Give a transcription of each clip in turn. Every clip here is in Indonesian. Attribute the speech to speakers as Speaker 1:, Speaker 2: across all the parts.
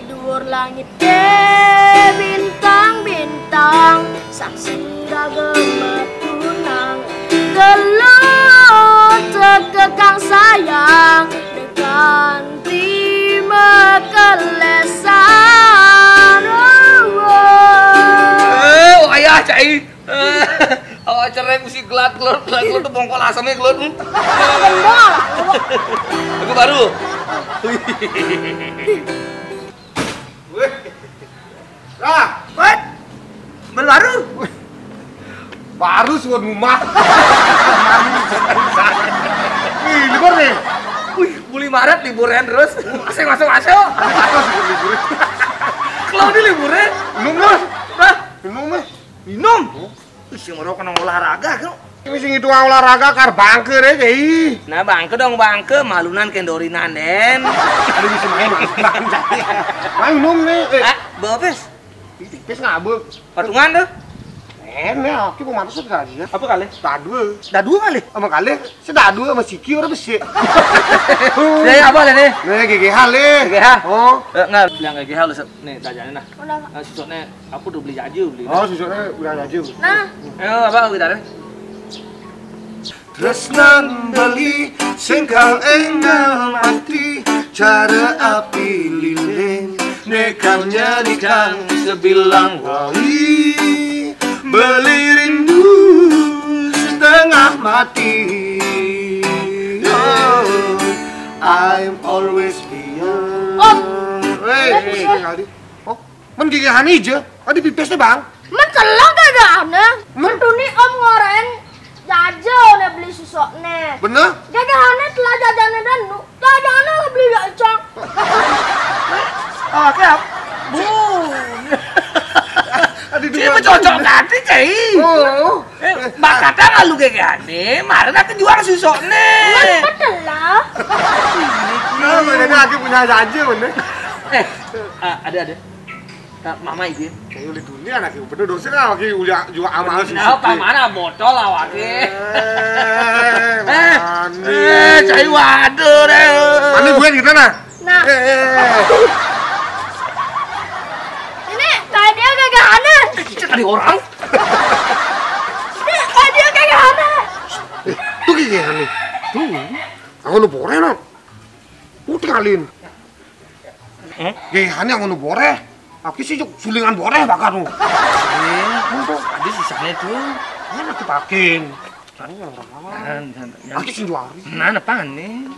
Speaker 1: dhuwur langit bintang-bintang saksi gemetunang gelut tekekang sayang dengan terima kelesan.
Speaker 2: Ayah cai. Awak cerai mesti gelat gelut tuh bongkol asamnya gelut. Aku baru.
Speaker 3: Nah,
Speaker 2: What? Baru?
Speaker 3: baru suat rumah. Wih, libur nih.
Speaker 2: Wih, buli Maret liburan terus. Masuk.
Speaker 3: Atau sih libur.
Speaker 2: Kalau di liburan,
Speaker 3: Minum lah.
Speaker 2: nah,
Speaker 3: Minum mah.
Speaker 2: minum. Wih, si ngoro kena olahraga kan.
Speaker 3: Ini sing itu olahraga kar bangke deh kayak.
Speaker 2: Nah, bangke dong bangke, malunan kendorinan den.
Speaker 3: Ada bisa main. Main minum nih.
Speaker 2: Bapes.
Speaker 3: Tipis ngabuk.
Speaker 2: Patungan tuh.
Speaker 3: Enak, aku mau masuk kali ya.
Speaker 2: Apa kali?
Speaker 3: Dadu.
Speaker 2: Dah dua kali.
Speaker 3: Sama kali, sedadu sama Siki orang besi.
Speaker 2: Saya apa nih?
Speaker 3: Nih GGH le.
Speaker 2: GGH?
Speaker 3: Oh.
Speaker 2: Enggak, bilang GGH lu nih tajanin nah.
Speaker 1: Kenapa?
Speaker 2: Susuknya aku udah beli jaju beli.
Speaker 3: Oh, susuknya udah aja.
Speaker 1: Nah,
Speaker 2: Ayo apa gitarnya?
Speaker 3: Tresnan bali singkal enggal mati cara api lilin nekam jadikan sebilang wali beli rindu setengah mati. Oh, I'm always beyond. Hey, oh, men gigi hani aja. Ada pipesnya bang.
Speaker 1: mencelok gak aneh. Mentuni om ngoreng jajan nih beli susuk nih.
Speaker 3: Bener?
Speaker 1: Jajannya telah jajannya dan nu, jajannya beli jacang.
Speaker 2: Oke, bu. Dia cocok nanti cai.
Speaker 3: Oh.
Speaker 2: Mbak kata nggak lu kayak gini, kemarin aku jual susuk nih.
Speaker 1: Betul lah.
Speaker 3: Nah, mereka lagi punya janji bener.
Speaker 2: Ada. Mama itu.
Speaker 3: Kayak udah dunia anak ibu bener dosen lah lagi udah juga amal sih.
Speaker 2: Nah, mana botol lah wakil.
Speaker 3: Mani.
Speaker 2: Cai waduh deh.
Speaker 3: Mani gue gitu nah.
Speaker 1: Nah, ini kayak dia kagak aneh.
Speaker 2: Kita tadi orang.
Speaker 1: Ini kayak dia kagak aneh.
Speaker 3: Tuh kayak gini. Tuh. Aku nu bore no. Tinggalin. Kayak gini aku nu bore. Aku sih sulingan bore bakar nu.
Speaker 2: Tadi sisanya tuh.
Speaker 3: Enak dipakein.
Speaker 2: Nah,
Speaker 3: Aku sih juari.
Speaker 2: apaan nih?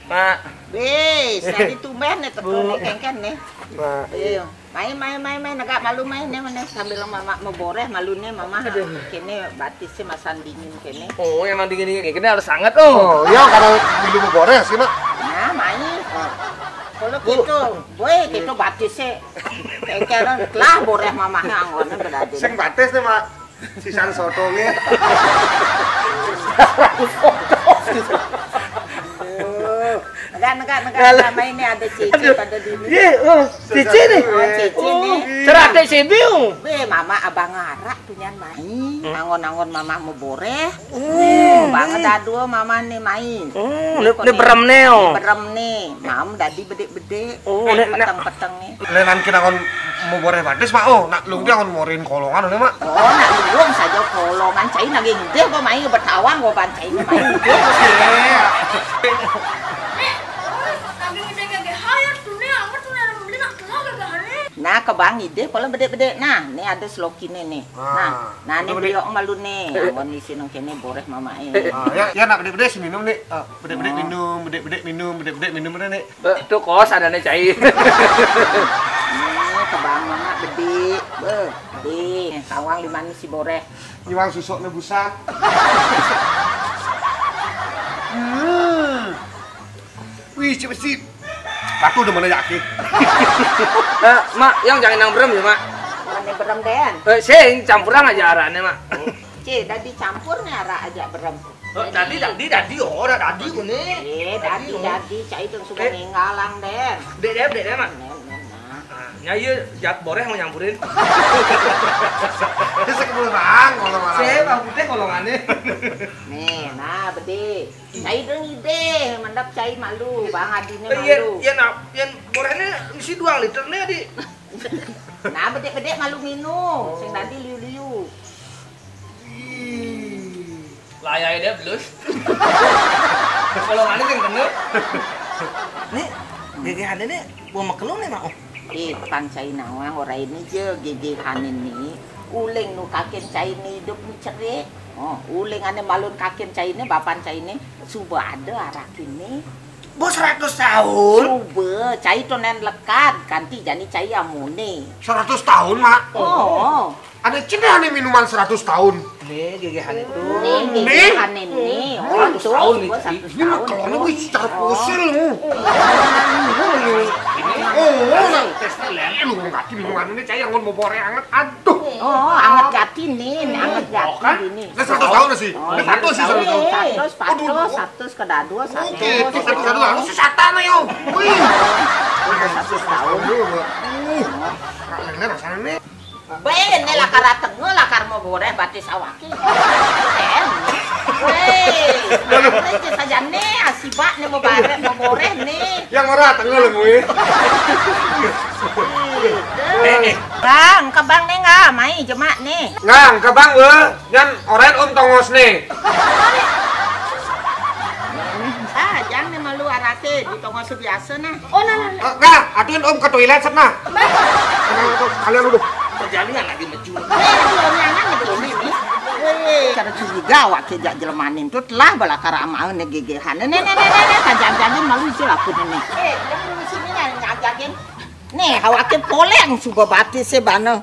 Speaker 2: Pak.
Speaker 4: Wis, tadi tumben nih teko nih kengken nih.
Speaker 3: Nah,
Speaker 4: Iya, main agak malu main nih mana sambil mama mau boreh malunya mama. Kene batisnya masan dingin kene.
Speaker 2: Oh, emang dingin-dingin kayak gini harus sangat oh.
Speaker 3: oh iya karena minum bore sih nak.
Speaker 4: Nah, main. Kalau gitu, boy, gitu batisnya kengken lah boreh mamanya anggonnya berada.
Speaker 3: Sing batis nih mak. Sisan sotongnya.
Speaker 4: Negak mainnya ada cici pada dini.
Speaker 2: Iya, cici nih.
Speaker 4: Oh, cici nih.
Speaker 2: Cerate sibiu.
Speaker 4: Be, mama abang ngarak tuh nyan main. Angon-angon mama mau boreh. Banget dadu mama nih main.
Speaker 2: Ini berem neo.
Speaker 4: Berem nih. Mam dadi bede-bede.
Speaker 2: Oh, nek
Speaker 4: peteng-peteng nih.
Speaker 3: Lenan kita kon mau bore batis mak oh nak lu dia kon morin kolongan udah mak.
Speaker 4: Oh, nak luang saja kolongan cai lagi gede kok main bertawan kok bancai main gede.
Speaker 1: Kagak gede kagak hayar dunia amat tuh yang beli nak telah kagak aneh.
Speaker 4: Nah, ke bang ide pola bede-bede. Nah, ini ada slokine nih. Nah ini beliau malu nih. Anggon di sini kene boreh mama
Speaker 3: Ya nak bede-bede sih minum nih. Bede-bede minum, bede-bede minum, bede-bede minum udah nih.
Speaker 2: Tuh kos ada nih cai.
Speaker 4: Ini ke bang mama bede. Bede. Kawang di mana si boreh.
Speaker 3: Nyiwang susuknya busa. Wih, cepet sih. Aku udah mana yakin.
Speaker 2: Mak, yang jangan nang berem ya, Mak.
Speaker 4: Mana berem den?
Speaker 2: Sing campuran aja arane, Mak.
Speaker 4: Cie, tadi campur nih ara aja berem.
Speaker 2: Dadi ora dadi kene.
Speaker 4: Dadi cai itu suka ngalang den.
Speaker 2: Dek, Mak.
Speaker 4: Nah.
Speaker 2: Nya ieu jat boreh mau nyampurin.
Speaker 3: Ini sekebul bang, kalau malam.
Speaker 2: Saya bang putih kolongannya.
Speaker 4: Nih, nah bede. Cai dong ide, mandap cai malu, Bang Adine
Speaker 2: Iya,
Speaker 4: malu.
Speaker 2: iya nak, yang borehnya isi 2 liter nih di.
Speaker 4: Nah, bede-bede malu minum, sing tadi liu-liu.
Speaker 2: Layai dia blus. Kolongannya yang bener. Nih, gegehannya nih buah makelung nih mau.
Speaker 4: Pan cai nawang ora ini je gegehan ini. Uling nu kaken cai ini hidup ni cerik. Oh, uling ane malun kaken cai ini, bapan cai ini. Suba ada arak ini.
Speaker 2: Bos 100 tahun.
Speaker 4: Suba, cai tu nen lekat, ganti jani cai amune.
Speaker 3: 100 tahun, Mak.
Speaker 4: Oh,
Speaker 3: Ada cina nih minuman 100 tahun.
Speaker 2: Nih, gegehan itu.
Speaker 4: nih gegehan ini. Oh,
Speaker 2: 100 tahun nih,
Speaker 4: suba
Speaker 2: Ci.
Speaker 4: 100
Speaker 3: Ini mah
Speaker 4: tahun.
Speaker 3: kalau gue secara fosil lu.
Speaker 2: Ini
Speaker 3: Oh, tesnya lele lu nggak minuman ini cai yang mau bore anget. Aduh.
Speaker 4: Oh, anget jati nih, anget jati
Speaker 3: Kan?
Speaker 4: ini.
Speaker 3: Nah, 100 tahun sih.
Speaker 4: Oh,
Speaker 3: Satu sih 100 tahun.
Speaker 4: Satu kedua, satu.
Speaker 3: Oke, itu satu lalu sesatan ayo. Wih.
Speaker 4: 100 tahun.
Speaker 3: Lele rasanya nih.
Speaker 4: Ben, ini lakar tengah, lakar mau goreh batis awaki. Ben, weh, ini saja nih, asibak nih mau bareng, mau goreh nih.
Speaker 3: Yang ora tengah lu gue.
Speaker 4: Bang, ke bang nih nggak, mai jemak nih.
Speaker 3: Ngang, ke bang gue. Yan oren tongos nih.
Speaker 4: Ah, jangan nih malu arake, di tongos biasa nah.
Speaker 1: Oh, nah.
Speaker 3: Nggak, atuin ke toilet sana. Kalian duduk.
Speaker 2: perjalanan lagi mencuri.
Speaker 4: Cara curiga wakil jak jelemanin tu telah balakara amaun ne gegehan. Nih tajam-tajam malu je lah pun ni. Dia perlu sini nak ngajakin. Nih, hawakil poleng suba batis se bana.